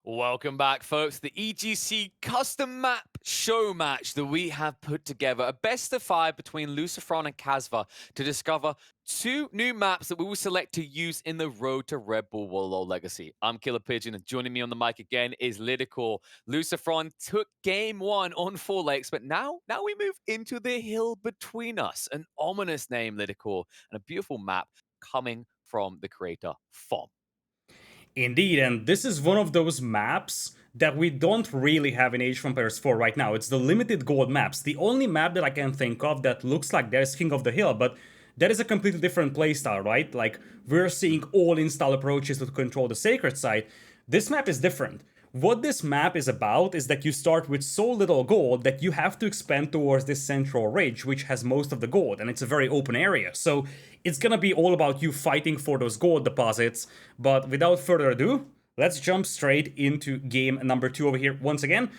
Welcome back, folks. The EGC custom map show match that we have put together. A best of 5 between LucifroN and Kasva to discover two new maps that we will select to use in the road to Red Bull Wololo Legacy. I'm KillerPigeon, and joining me on the mic again is Lidakor. LucifroN took game 1 on 4 lakes, but now we move into the hill between us. An ominous name, Lidakor, and a beautiful map coming from the creator, FOM. Indeed, and this is one of those maps that we don't really have in Age of Empires 4 right now. It's the limited gold maps. The only map that I can think of that looks like that is King of the Hill, but that is a completely different playstyle, right? Like, we're seeing all-in style approaches to control the sacred site. This map is different. What this map is about is that you start with so little gold that you have to expand towards this central ridge, which has most of the gold, and it's a very open area. So it's gonna be all about you fighting for those gold deposits. But without further ado, let's jump straight into game number 2 over here. Once again,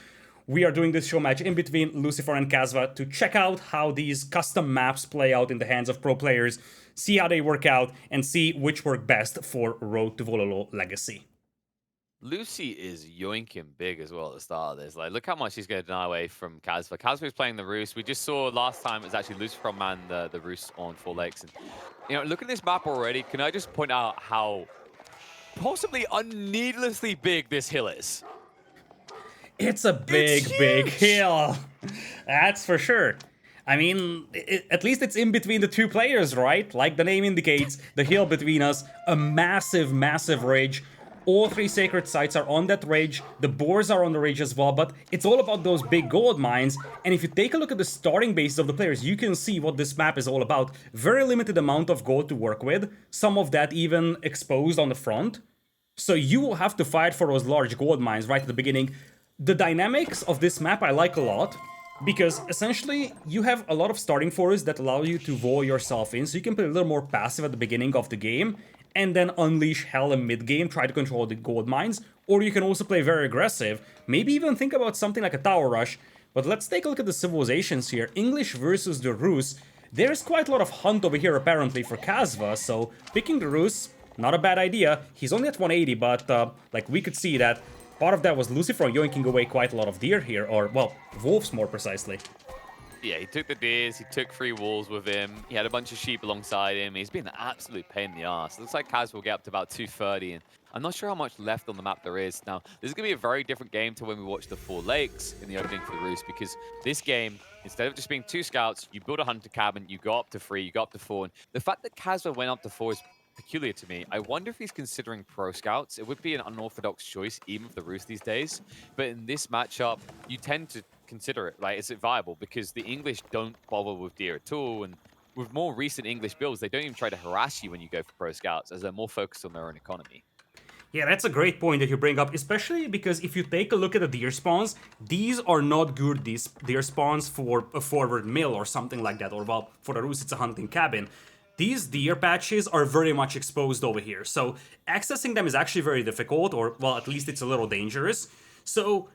we are doing this show match in between LucifroN and Kasva to check out how these custom maps play out in the hands of pro players, see how they work out, and see which work best for Road to Wololo Legacy. Lucy is yoinking big as well at the start of this. Like, look how much he's going to deny away from Kasva. Kasva is playing the Roost. We just saw last time it was actually LucifroN man the Roost on 4 lakes. And, look at this map already. Can I just point out how possibly unneedlessly big this hill is? It's a big hill. That's for sure. I mean, at least it's in between the two players, right? Like the name indicates, the hill between us, a massive ridge. All 3 sacred sites are on that ridge, the boars are on the ridge as well, but it's all about those big gold mines. And if you take a look at the starting bases of the players, you can see what this map is all about. Very limited amount of gold to work with, some of that even exposed on the front. So you will have to fight for those large gold mines right at the beginning. The dynamics of this map I like a lot, because essentially you have a lot of starting forests that allow you to wall yourself in, so you can play a little more passive at the beginning of the game, and then unleash hell in mid-game, try to control the gold mines, or you can also play very aggressive, maybe even think about something like a tower rush. But let's take a look at the civilizations here. English versus the Rus. There's quite a lot of hunt over here apparently for Kasva, so picking the Rus, not a bad idea. He's only at 180, but like we could see that part of that was LucifroN yoinking away quite a lot of deer here, or, well, wolves more precisely. Yeah, he took the deers, he took 3 wolves with him, he had a bunch of sheep alongside him. He's been an absolute pain in the ass. Looks like Kaz will get up to about 230, and I'm not sure how much left on the map there is. Now, this is going to be a very different game to when we watched the 4 lakes in the opening for the Roost, because this game, instead of just being 2 scouts, you build a hunter cabin, you go up to 3, you go up to 4, and the fact that Kazva went up to 4 is peculiar to me. I wonder if he's considering pro scouts. It would be an unorthodox choice, even for the Roost these days. But in this matchup, you tend to consider it. Like, is it viable? Because the English don't bother with deer at all. And with more recent English builds, they don't even try to harass you when you go for pro scouts, as they're more focused on their own economy. Yeah, that's a great point that you bring up, especially because if you take a look at the deer spawns, these are not good these deer spawns for a forward mill or something like that, or well, for the Rus it's a hunting cabin. These deer patches are very much exposed over here, so accessing them is actually very difficult, or well, at least it's a little dangerous. So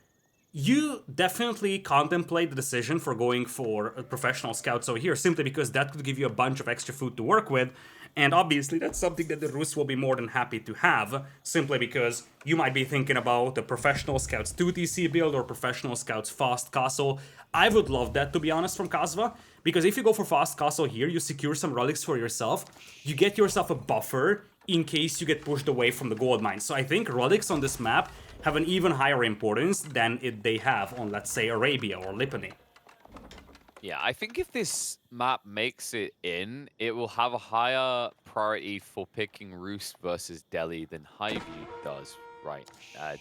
you definitely contemplate the decision for going for a professional scouts over here, simply because that could give you a bunch of extra food to work with. And obviously, that's something that the Rus will be more than happy to have, simply because you might be thinking about a professional scouts 2TC build or professional scouts fast castle. I would love that, to be honest, from Kasva, because if you go for fast castle here, you secure some relics for yourself, you get yourself a buffer in case you get pushed away from the gold mine. So I think relics on this map have an even higher importance than they have on, let's say, Arabia or Lipany. Yeah, I think if this map makes it in, it will have a higher priority for picking Roost versus Delhi than Hy-View does, right?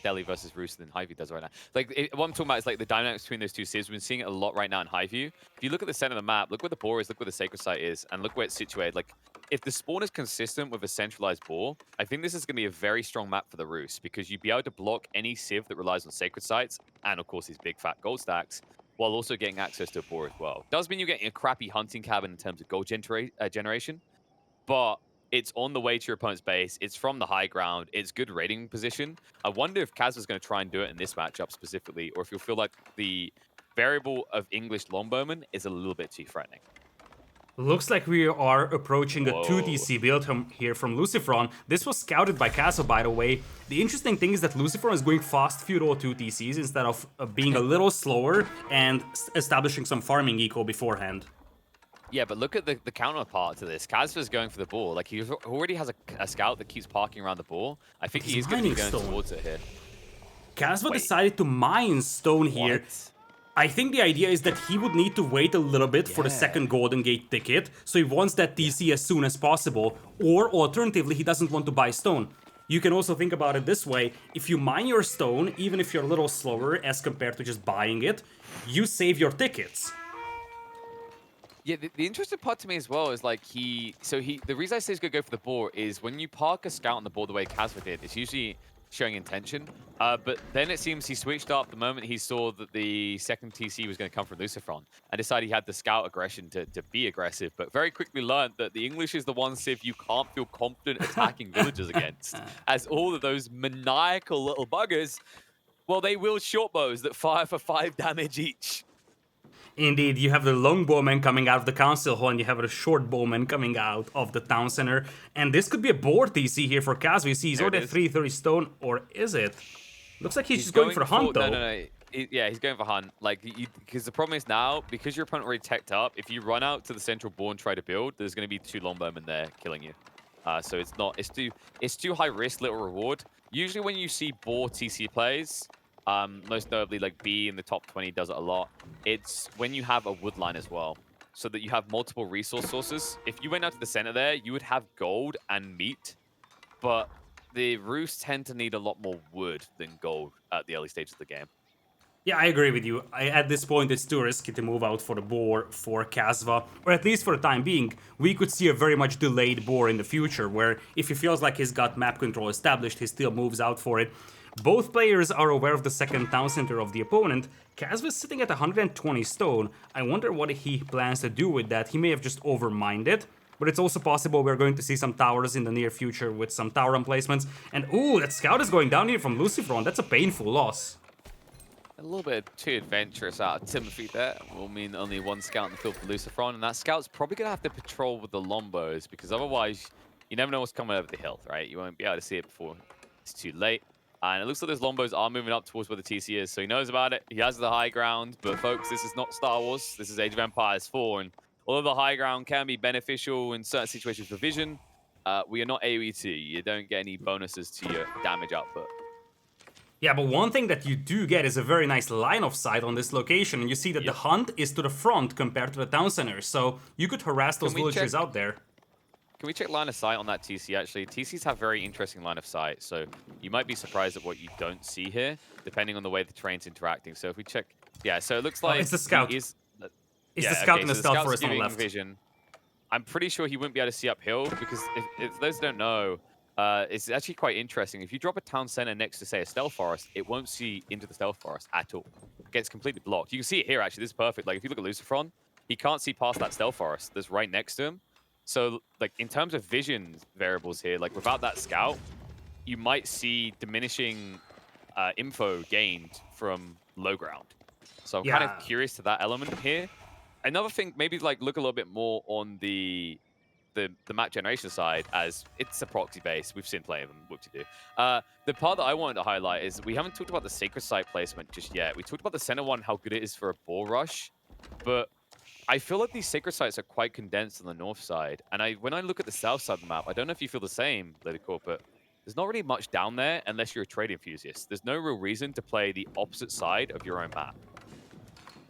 Delhi versus Roost than Hy-View does right now. Like, what I'm talking about is like the dynamics between those two civs. We've been seeing it a lot right now in Hy-View. If you look at the center of the map, look where the boar is, look where the sacred site is, and look where it's situated. Like, if the spawn is consistent with a centralized boar, I think this is going to be a very strong map for the Roost, because you'd be able to block any civ that relies on sacred sites, and of course these big fat gold stacks, while also getting access to a boar as well. Does mean you're getting a crappy hunting cabin in terms of gold generation, but it's on the way to your opponent's base. It's from the high ground. It's good raiding position. I wonder if Kaz is going to try and do it in this matchup specifically, or if you'll feel like the variable of English longbowman is a little bit too threatening. Looks like we are approaching a 2 Whoa. TC build here from LucifroN. This was scouted by Kasva, by the way. The interesting thing is that LucifroN is going fast feudal 2 TCs instead of being a little slower and establishing some farming eco beforehand. Yeah, but look at the counterpart to this. Kasva's going for the ball. Like, he already has a scout that keeps parking around the ball. I think He's he is going to be mining going stone. towards it here. Kasva Wait. decided to mine stone here. What? I think the idea is that he would need to wait a little bit for the Yeah. second Golden Gate ticket, so he wants that TC as soon as possible, or alternatively, he doesn't want to buy stone. You can also think about it this way: if you mine your stone, even if you're a little slower as compared to just buying it, you save your tickets. Yeah, the interesting part to me as well is like the reason I say he's gonna go for the ball is when you park a scout on the ball the way Kasva did, it's usually showing intention. But then it seems he switched up the moment he saw that the second TC was going to come from LucifroN and decided he had the scout aggression to be aggressive, but very quickly learned that the English is the one civ you can't feel confident attacking villagers against, as all of those maniacal little buggers, well, they wield short bows that fire for 5 damage each. Indeed, you have the longbowman coming out of the council hall, and you have the shortbowman coming out of the town center. And this could be a board TC here for Kasva. You see, he's There it already at is. 330 stone, or is it? Looks like he's just going for hunt, though. No. Yeah, he's going for hunt. Like, because the problem is now, because your opponent already teched up, if you run out to the central board and try to build, there's going to be 2 longbowmen there killing you. So it's too high risk, little reward. Usually when you see board TC plays, most notably like B in the top 20 does it a lot. It's when you have a wood line as well, so that you have multiple resource sources. If you went out to the center there, you would have gold and meat, but the roofs tend to need a lot more wood than gold at the early stages of the game. Yeah, I agree with you. At this point, it's too risky to move out for the boar for Kasva, or at least for the time being. We could see a very much delayed boar in the future, where if he feels like he's got map control established, he still moves out for it. Both players are aware of the second town center of the opponent. Kasva is sitting at 120 stone. I wonder what he plans to do with that. He may have just overmined it. But it's also possible we're going to see some towers in the near future with some tower emplacements. And ooh, that scout is going down here from LucifroN. That's a painful loss. A little bit too adventurous out of Timothy there. Will mean only 1 scout in the field for LucifroN, and that scout's probably going to have to patrol with the Lombos, because otherwise you never know what's coming over the hill, right? You won't be able to see it before it's too late. And it looks like those Lombos are moving up towards where the TC is, so he knows about it. He has the high ground, but folks, this is not Star Wars. This is Age of Empires 4, and although the high ground can be beneficial in certain situations for vision, we are not AoE2. You don't get any bonuses to your damage output. Yeah, but one thing that you do get is a very nice line of sight on this location, and you see that the hunt is to the front compared to the town center, so you could harass those villagers out there. Can we check line of sight on that TC, actually? TCs have very interesting line of sight, so you might be surprised at what you don't see here, depending on the way the terrain's interacting. So if we check... Yeah, so it looks like... it's the scout. It's the scout in the stealth forest on the left. Vision. I'm pretty sure he wouldn't be able to see uphill, because if those don't know, it's actually quite interesting. If you drop a town center next to, say, a stealth forest, it won't see into the stealth forest at all. It gets completely blocked. You can see it here, actually. This is perfect. Like, if you look at LucifroN, he can't see past that stealth forest that's right next to him. So, like, in terms of vision variables here, like, without that scout, you might see diminishing info gained from low ground. So I'm kind of curious to that element here. Another thing, maybe, like, look a little bit more on the map generation side, as it's a proxy base. We've seen plenty of them, whoop-de-doo. The part that I wanted to highlight is we haven't talked about the sacred site placement just yet. We talked about the center one, how good it is for a ball rush, but I feel like these sacred sites are quite condensed on the north side. And when I look at the south side of the map, I don't know if you feel the same, Lidakor, but there's not really much down there unless you're a trade enthusiast. There's no real reason to play the opposite side of your own map.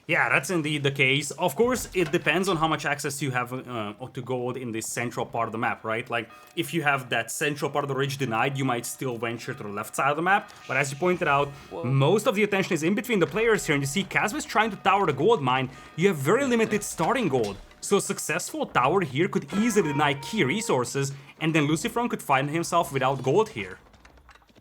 Yeah, that's indeed the case. Of course, it depends on how much access you have to gold in this central part of the map, right? Like, if you have that central part of the ridge denied, you might still venture to the left side of the map. But as you pointed out, most of the attention is in between the players here, and you see Kasva is trying to tower the gold mine. You have very limited starting gold. So a successful tower here could easily deny key resources, and then LucifroN could find himself without gold here.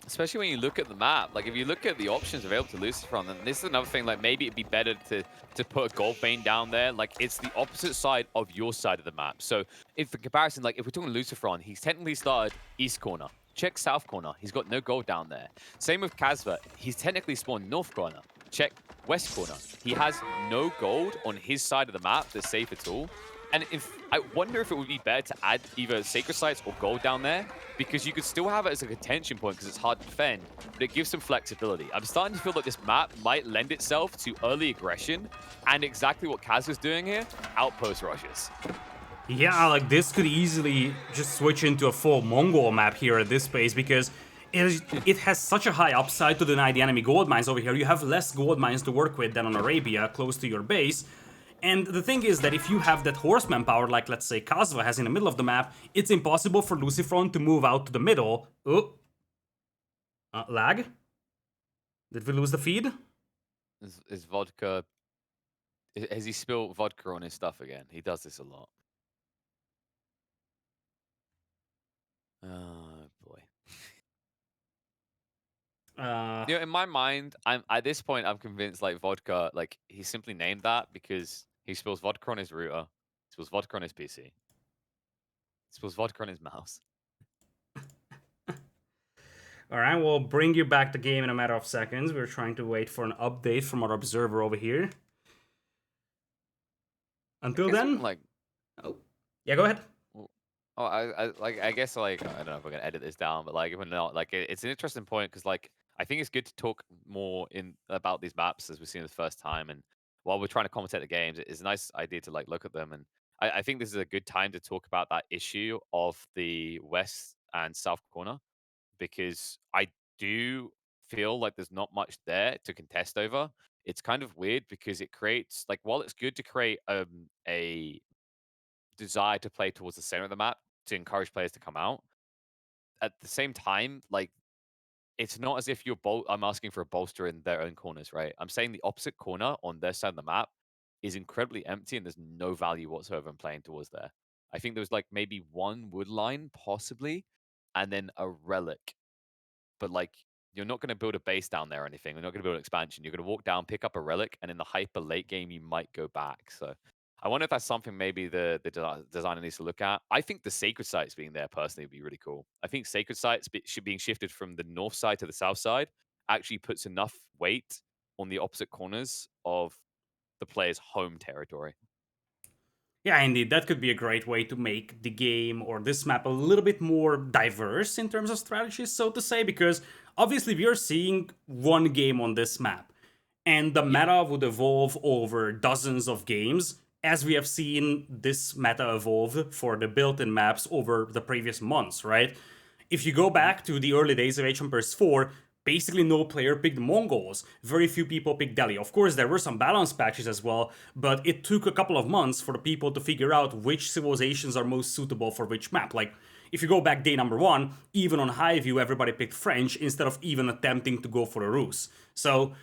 Especially when you look at the map. Like, if you look at the options available to LucifroN, then this is another thing, like, maybe it'd be better to put a gold vein down there. Like, it's the opposite side of your side of the map. So, if for comparison, like, if we're talking LucifroN, he's technically started east corner. Check south corner. He's got no gold down there. Same with Kasva. He's technically spawned north corner. Check west corner. He has no gold on his side of the map that's safe at all. And if I wonder if it would be better to add either Sacred Sites or Gold down there, because you could still have it as a contention point because it's hard to defend, but it gives some flexibility. I'm starting to feel that this map might lend itself to early aggression and exactly what Kaz was doing here, outpost rushes. Yeah, like this could easily just switch into a full Mongol map here at this space because it has such a high upside to deny the enemy gold mines over here. You have less gold mines to work with than on Arabia, close to your base. And the thing is that if you have that horseman power, like let's say Kasva has in the middle of the map, it's impossible for LucifroN to move out to the middle. Oh, lag? Did we lose the feed? Is vodka... Has he spilled vodka on his stuff again? He does this a lot. Oh, boy. You know, in my mind, I'm at this point, I'm convinced like vodka, like he simply named that because he spills vodka on his router, he spills vodka on his PC, he spills vodka on his mouse. Alright, we'll bring you back the game in a matter of seconds. We're trying to wait for an update from our observer over here. Until then, Like, oh, yeah, go ahead. oh, I guess like I don't know if we're gonna edit this down, but like if we're not, like it's an interesting point because like I think it's good to talk more in about these maps as we've seen the first time, and while we're trying to commentate the games, it's a nice idea to like look at them, and I think this is a good time to talk about that issue of the west and south corner because I do feel like there's not much there to contest over. It's kind of weird because it creates like while it's good to create a desire to play towards the center of the map to encourage players to come out. At the same time, like it's not as if I'm asking for a bolster in their own corners, right? I'm saying the opposite corner on their side of the map is incredibly empty and there's no value whatsoever in playing towards there. I think there was like maybe one wood line, possibly, and then a relic. But like you're not going to build a base down there or anything. You're not going to build an expansion. You're going to walk down, pick up a relic, and in the hyper late game, you might go back. So I wonder if that's something maybe the designer needs to look at. I think the sacred sites being there personally would be really cool. I think sacred sites should being shifted from the north side to the south side actually puts enough weight on the opposite corners of the player's home territory. Yeah, indeed, that could be a great way to make the game or this map a little bit more diverse in terms of strategies, so to say, because obviously we are seeing one game on this map, and the Yeah. meta would evolve over dozens of games, as we have seen this meta evolve for the built-in maps over the previous months, right? If you go Mhm. back to the early days of Age of Empires 4, basically no player picked Mongols. Very few people picked Delhi. Of course, there were some balance patches as well, but it took a couple of months for the people to figure out which civilizations are most suitable for which map. Like, if you go back day number 1, even on Highview, everybody picked French instead of even attempting to go for a Rus. So,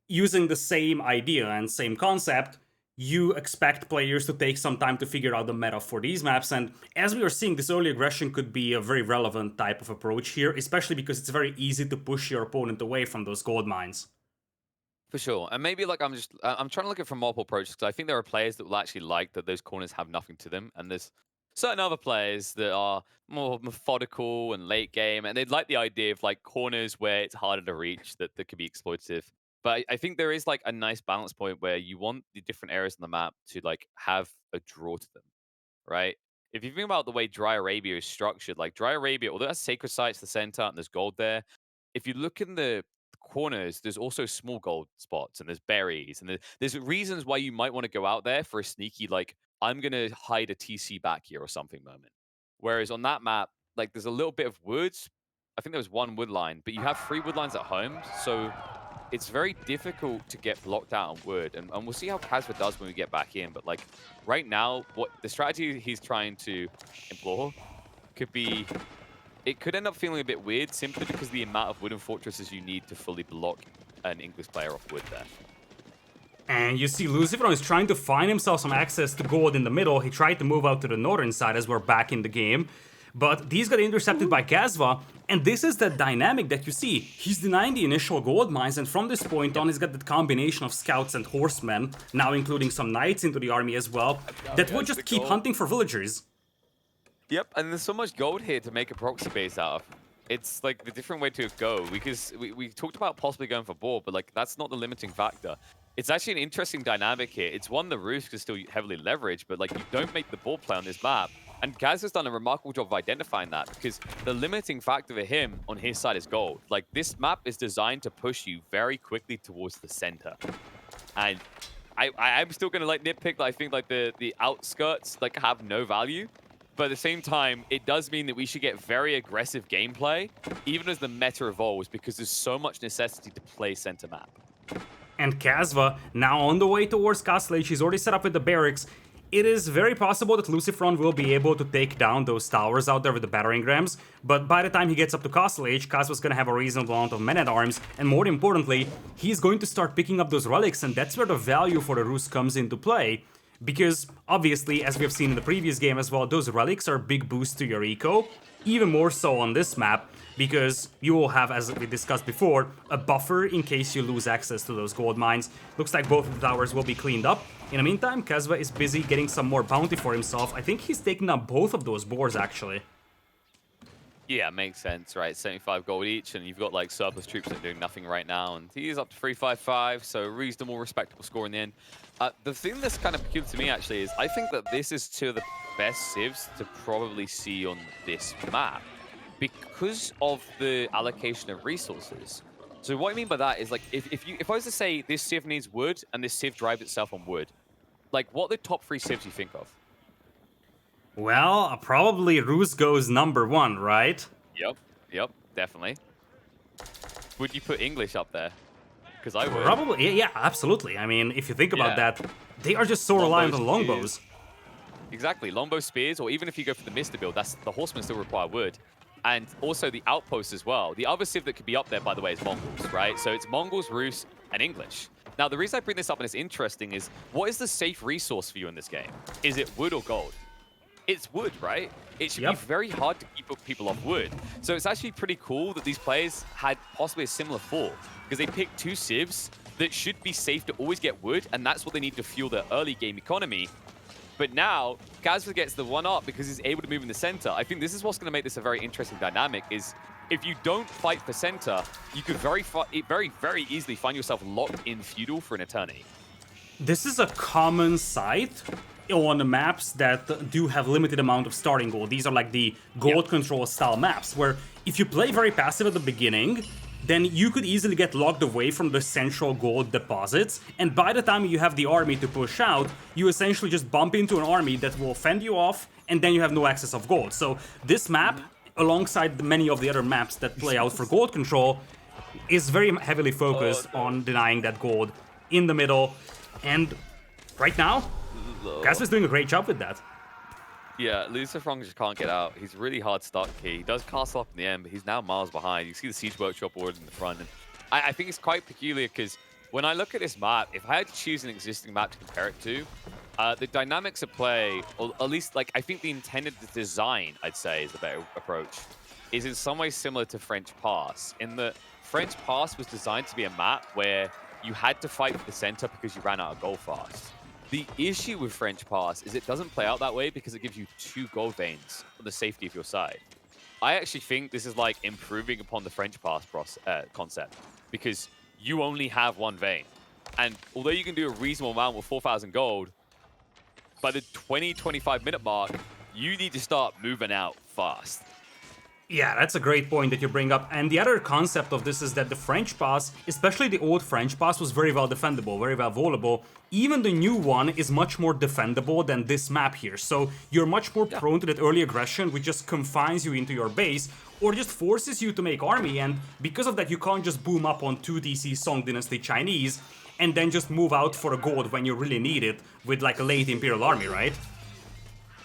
using the same idea and same concept, you expect players to take some time to figure out the meta for these maps. And as we are seeing, this early aggression could be a very relevant type of approach here, especially because it's very easy to push your opponent away from those gold mines. For sure. And maybe like I'm trying to look at it from multiple approaches because I think there are players that will actually like that those corners have nothing to them. And there's certain other players that are more methodical and late game and they'd like the idea of like corners where it's harder to reach that could be exploitative. But I think there is like a nice balance point where you want the different areas on the map to like have a draw to them, right? If you think about the way Dry Arabia is structured, like Dry Arabia, although that's sacred sites, the center, and there's gold there, if you look in the corners, there's also small gold spots and there's berries and there's reasons why you might want to go out there for a sneaky, like, I'm going to hide a TC back here or something moment. Whereas on that map, like, there's a little bit of woods. I think there was one wood line, but you have 3 wood lines at home. So it's very difficult to get blocked out on wood. And we'll see how Kasva does when we get back in. But, like, right now, what the strategy he's trying to employ could be it could end up feeling a bit weird simply because the amount of wooden fortresses you need to fully block an English player off wood there. And you see LucifroN is trying to find himself some access to gold in the middle. He tried to move out to the northern side as we're back in the game. But these got intercepted by Kasva, and this is the dynamic that you see. He's denying the initial gold mines, and from this point on, he's got that combination of scouts and horsemen, now including some knights into the army as well, that will just keep hunting for villagers. Yep, and there's so much gold here to make a proxy base out of. It's like the different way to go because we talked about possibly going for board, but like that's not the limiting factor. It's actually an interesting dynamic here. It's one the Roost can still heavily leverage, but like you don't make the ball play on this map. And Kaz has done a remarkable job of identifying that because the limiting factor for him on his side is gold. Like this map is designed to push you very quickly towards the center. And I'm still gonna like nitpick that I think like the outskirts like have no value. But at the same time, it does mean that we should get very aggressive gameplay, even as the meta evolves, because there's so much necessity to play center map. And Kasva, now on the way towards Castle Age, he's already set up with the barracks. It is very possible that LucifroN will be able to take down those towers out there with the battering rams, but by the time he gets up to Castle Age, Kasva's gonna have a reasonable amount of men-at-arms, and more importantly, he's going to start picking up those relics, and that's where the value for the Roost comes into play. Because, obviously, as we've seen in the previous game as well, those relics are a big boost to your eco, even more so on this map, because you will have, as we discussed before, a buffer in case you lose access to those gold mines. Looks like both of the towers will be cleaned up. In the meantime, Kasva is busy getting some more bounty for himself. I think he's taken up both of those boars, actually. Yeah, makes sense, right? 75 gold each, and you've got like surplus troops that are doing nothing right now, and he is up to 355, so reasonable, respectable score in the end. The thing that's kind of peculiar to me, actually, is I think that this is two of the best civs to probably see on this map because of the allocation of resources. So what I mean by that is, like, if I was to say this civ needs wood and this civ drives itself on wood, like, what are the top 3 civs you think of? Well, probably Roost goes number 1, right? Yep, definitely. Would you put English up there? Because I would. Probably, yeah, absolutely. I mean, if you think about Yeah. that, they are just so reliant on longbows. Exactly, longbow spears, or even if you go for the Mister build, that's the horsemen still require wood. And also the outposts as well. The other civ that could be up there, by the way, is Mongols, right? So it's Mongols, Rus, and English. Now, the reason I bring this up and it's interesting is, what is the safe resource for you in this game? Is it wood or gold? It's wood, right? It should be very hard to keep people off wood. So it's actually pretty cool that these players had possibly a similar fall, because they picked 2 civs that should be safe to always get wood, and that's what they need to fuel their early game economy. But now, Kasva gets the 1-up because he's able to move in the center. I think this is what's going to make this a very interesting dynamic, is if you don't fight for center, you could very easily find yourself locked in feudal for an eternity. This is a common sight on the maps that do have limited amount of starting gold. These are like the gold control style maps, where if you play very passive at the beginning, then you could easily get locked away from the central gold deposits, and by the time you have the army to push out, you essentially just bump into an army that will fend you off, and then you have no access of gold. So this map, alongside many of the other maps that play out for gold control, is very heavily focused on denying that gold in the middle, and right now, Kasva's doing a great job with that. Yeah, LucifroN just can't get out. He's really hard stuck here. He does castle up in the end, but he's now miles behind. You see the Siege Workshop ordered in the front. And I think it's quite peculiar because when I look at this map, if I had to choose an existing map to compare it to, the dynamics of play, or at least like I think the intended design, I'd say, is the better approach, is in some ways similar to French Pass. In that French Pass was designed to be a map where you had to fight for the center because you ran out of gold fast. The issue with French Pass is it doesn't play out that way because it gives you 2 gold veins for the safety of your side. I actually think this is like improving upon the French Pass concept because you only have 1 vein. And although you can do a reasonable amount with 4,000 gold, by the 20-25 minute mark, you need to start moving out fast. Yeah, that's a great point that you bring up. And the other concept of this is that the French Pass, especially the old French Pass, was very well defendable, very well volable. Even the new one is much more defendable than this map here. So you're much more prone to that early aggression, which just confines you into your base, or just forces you to make army. And because of that, you can't just boom up on 2 DC Song Dynasty Chinese and then just move out for a gold when you really need it with like a late Imperial army, right?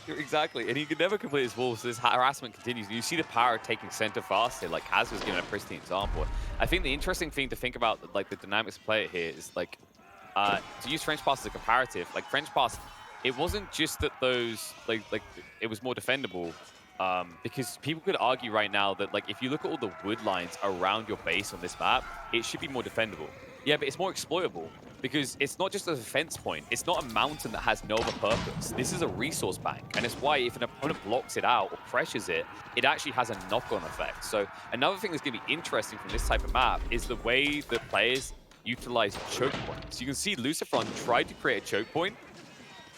Exactly, and he can never complete his wall, so this harassment continues. You see the power taking center fast here, like Kaz was given a pristine example. I think the interesting thing to think about, like the dynamics of play here, is like to use French Pass as a comparative. Like French Pass, it wasn't just that those like it was more defendable, because people could argue right now that like if you look at all the wood lines around your base on this map, it should be more defendable. Yeah, but it's more exploitable because it's not just a defense point. It's not a mountain that has no other purpose. This is a resource bank, and it's why if an opponent blocks it out or pressures it, it actually has a knock-on effect. So another thing that's going to be interesting from this type of map is the way that players utilize choke points. You can see LucifroN tried to create a choke point,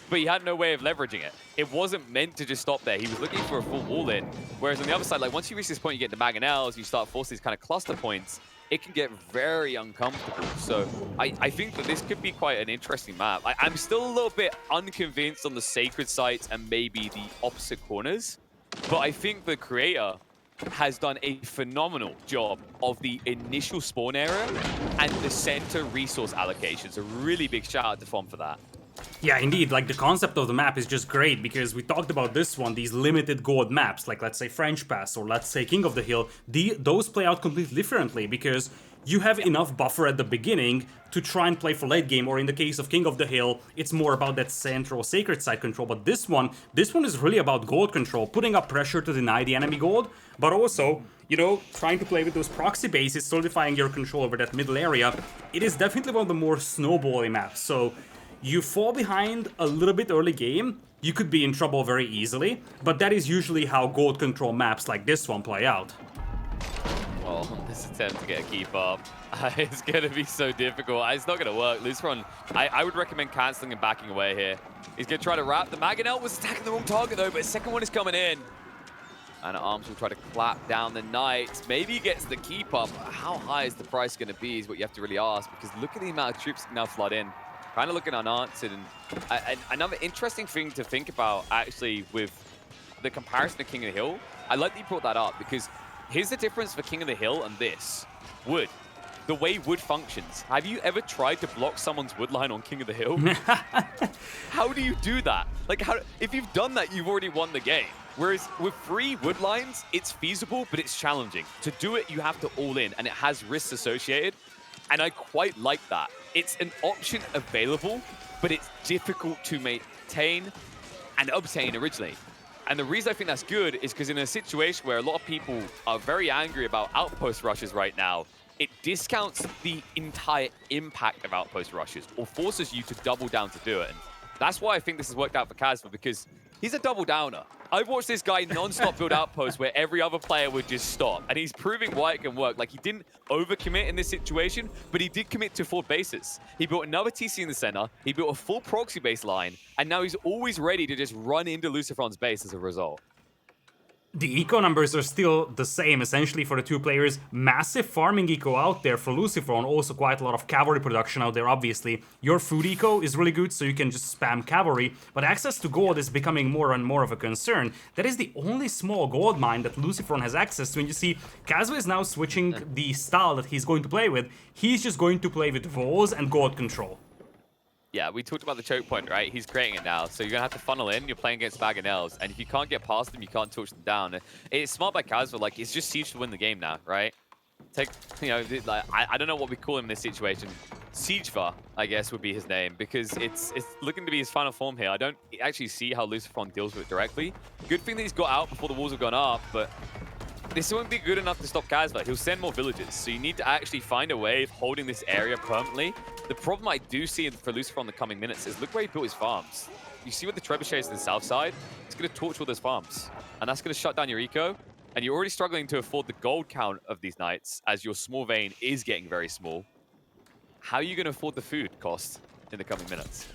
but he had no way of leveraging it. It wasn't meant to just stop there. He was looking for a full wall in. Whereas on the other side, like once you reach this point, you get the mangonels, you start forcing these kind of cluster points, it can get very uncomfortable. So I think that this could be quite an interesting map. I'm still a little bit unconvinced on the sacred sites and maybe the opposite corners, but I think the creator has done a phenomenal job of the initial spawn area and the center resource allocations. A really big shout out to FOM for that. Yeah, indeed, like the concept of the map is just great because we talked about this one, these limited gold maps, like let's say French Pass or let's say King of the Hill, those play out completely differently because you have enough buffer at the beginning to try and play for late game, or in the case of King of the Hill, it's more about that central sacred site control. But this one is really about gold control, putting up pressure to deny the enemy gold, but also, you know, trying to play with those proxy bases, solidifying your control over that middle area. It is definitely one of the more snowbally maps, so you fall behind a little bit early game, you could be in trouble very easily, but that is usually how gold control maps like this one play out. Well, this attempt to get a keep up, it's going to be so difficult. It's not going to work. LucifroN, I would recommend cancelling and backing away here. He's going to try to wrap. The Mangonel was attacking the wrong target, though, but his second one is coming in. And Arms will try to clap down the Knights. Maybe he gets the keep up. How high is the price going to be is what you have to really ask, because look at the amount of troops now flood in. Kind of looking unanswered. And another interesting thing to think about, actually, with the comparison to King of the Hill, I like that you brought that up, because here's the difference for King of the Hill and this. Wood. The way wood functions. Have you ever tried to block someone's wood line on King of the Hill? How do you do that? Like, if you've done that, you've already won the game. Whereas with free wood lines, it's feasible, but it's challenging. To do it, you have to all in, and it has risks associated. And I quite like that. It's an option available, but it's difficult to maintain and obtain originally. And the reason I think that's good is because in a situation where a lot of people are very angry about outpost rushes right now, it discounts the entire impact of outpost rushes or forces you to double down to do it. And that's why I think this has worked out for Kasva, because he's a double downer. I've watched this guy non-stop build outposts where every other player would just stop. And he's proving why it can work. Like, he didn't overcommit in this situation, but he did commit to 4 bases. He built another TC in the center. He built a full proxy base line. And now he's always ready to just run into LucifroN's base as a result. The eco numbers are still the same, essentially, for the two players. Massive farming eco out there for LucifroN, also quite a lot of cavalry production out there, obviously. Your food eco is really good, so you can just spam cavalry, but access to gold is becoming more and more of a concern. That is the only small gold mine that LucifroN has access to, and you see, Kasva is now switching the style that he's going to play with. He's just going to play with voles and gold control. Yeah, we talked about the choke point, right? He's creating it now. So you're going to have to funnel in. You're playing against Mangonels. And if you can't get past them, you can't touch them down. It's smart by Kasva. Like, it's just Siege to win the game now, right? Take, you know, like, I don't know what we call him in this situation. Siegeva, I guess, would be his name. Because it's looking to be his final form here. I don't actually see how LucifroN deals with it directly. Good thing that he's got out before the walls have gone up. But this won't be good enough to stop Kasva. He'll send more villages. So you need to actually find a way of holding this area permanently. The problem I do see for LucifroN in the coming minutes is look where he built his farms. You see what the trebuchet is to the south side? It's going to torch all those farms. And that's going to shut down your eco. And you're already struggling to afford the gold count of these knights as your small vein is getting very small. How are you going to afford the food cost in the coming minutes?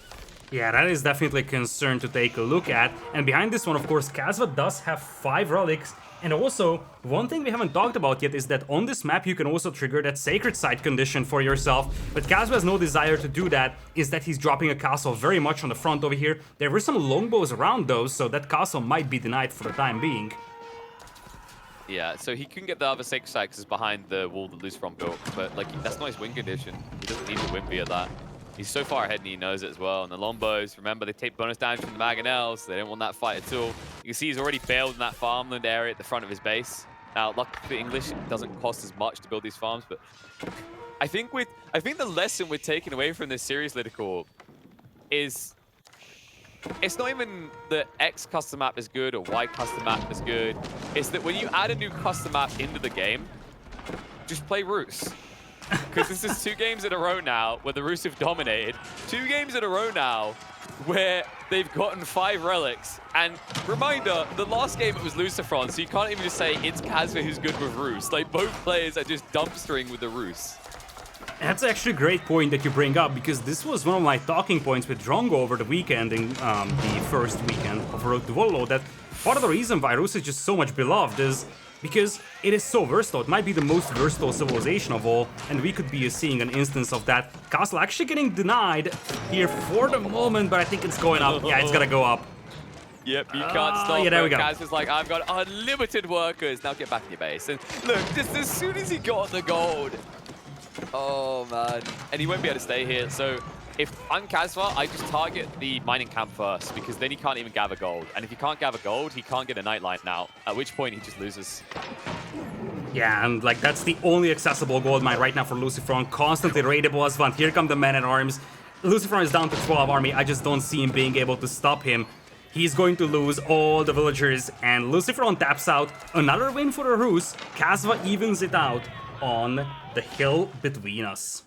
Yeah, that is definitely a concern to take a look at. And behind this one, of course, Kasva does have 5 relics. And also, one thing we haven't talked about yet is that on this map you can also trigger that sacred site condition for yourself, but Kasva has no desire to do that. Is that he's dropping a castle very much on the front over here. There were some longbows around those, so that castle might be denied for the time being. Yeah, so he can get the other sacred site because it's behind the wall that LucifroN built, but like that's not his win condition. He doesn't need to win via that. He's so far ahead and he knows it as well. And the longbows, remember, they take bonus damage from the Mangonels, so they don't want that fight at all. You can see he's already bailed in that farmland area at the front of his base. Now, luckily for English, it doesn't cost as much to build these farms, but I think the lesson we're taking away from this series, Lidakor, is it's not even that X custom map is good or Y custom map is good. It's that when you add a new custom map into the game, just play Rus. Because this is 2 games in a row now where the Rus have dominated. 2 games in a row now where they've gotten 5 relics. And reminder, the last game it was LucifroN, so you can't even just say it's Kasva who's good with Rus. Like, both players are just dumpstering with the Rus. That's actually a great point that you bring up, because this was one of my talking points with Drongo over the weekend, in the first weekend of Road to Wololo, that part of the reason why Rus is just so much beloved is because it is so versatile. It might be the most versatile civilization of all, and we could be seeing an instance of that. Castle actually getting denied here for the moment, but I think it's going up. Yeah, it's gonna go up. Yep, you can't stop yeah, there we him. go. Kaz was like, I've got unlimited workers. Now get back in your base. And look, just as soon as he got the gold, oh man. And he won't be able to stay here. So if I'm Kasva, I just target the mining camp first, because then he can't even gather gold. And if he can't gather gold, he can't get a nightlight now, at which point he just loses. Yeah, and like that's the only accessible gold mine right now for LucifroN. Constantly raidable as well. Here come the men-at-arms. LucifroN is down to 12 army. I just don't see him being able to stop him. He's going to lose all the villagers, and LucifroN taps out. Another win for the Rus. Kasva evens it out on the hill between us.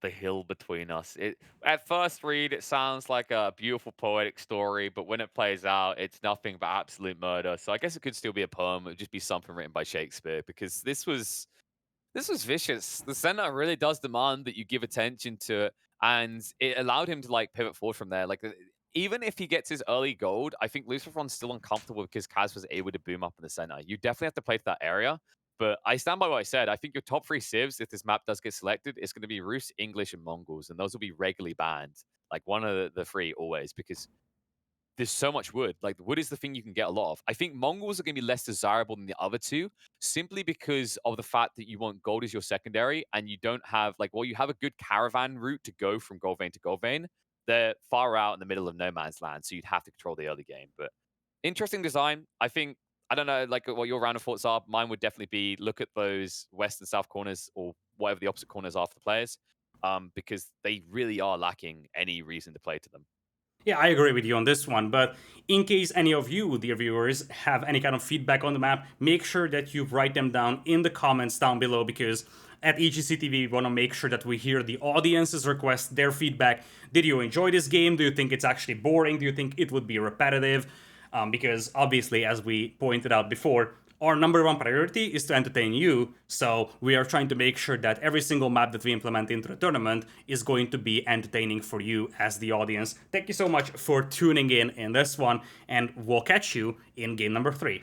The hill between us. At first read, it sounds like a beautiful poetic story, but when it plays out, it's nothing but absolute murder. So I guess it could still be a poem. It would just be something written by Shakespeare, because this was vicious. The center really does demand that you give attention to it, and it allowed him to like pivot forward from there. Like even if he gets his early gold, I think LucifroN's still uncomfortable because Kaz was able to boom up in the center. You definitely have to play to that area. But I stand by what I said. I think your top 3 civs, if this map does get selected, is going to be Rus, English, and Mongols, and those will be regularly banned. Like one of the 3 always, because there's so much wood. Like, wood is the thing you can get a lot of. I think Mongols are going to be less desirable than the other 2, simply because of the fact that you want gold as your secondary, and you don't have, like, well, you have a good caravan route to go from gold vein to gold vein. They're far out in the middle of no man's land, so you'd have to control the early game. But interesting design. I think, I don't know, like, what your round of thoughts are. Mine would definitely be look at those west and south corners, or whatever the opposite corners are for the players, because they really are lacking any reason to play to them. Yeah, I agree with you on this one, but in case any of you, dear viewers, have any kind of feedback on the map, make sure that you write them down in the comments down below, because at EGCTV we want to make sure that we hear the audience's request, their feedback. Did you enjoy this game? Do you think it's actually boring? Do you think it would be repetitive? Because obviously, as we pointed out before, our number one priority is to entertain you, so we are trying to make sure that every single map that we implement into the tournament is going to be entertaining for you as the audience. Thank you so much for tuning in this one, and we'll catch you in game number 3.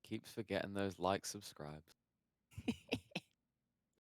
Keeps forgetting those like, subscribes.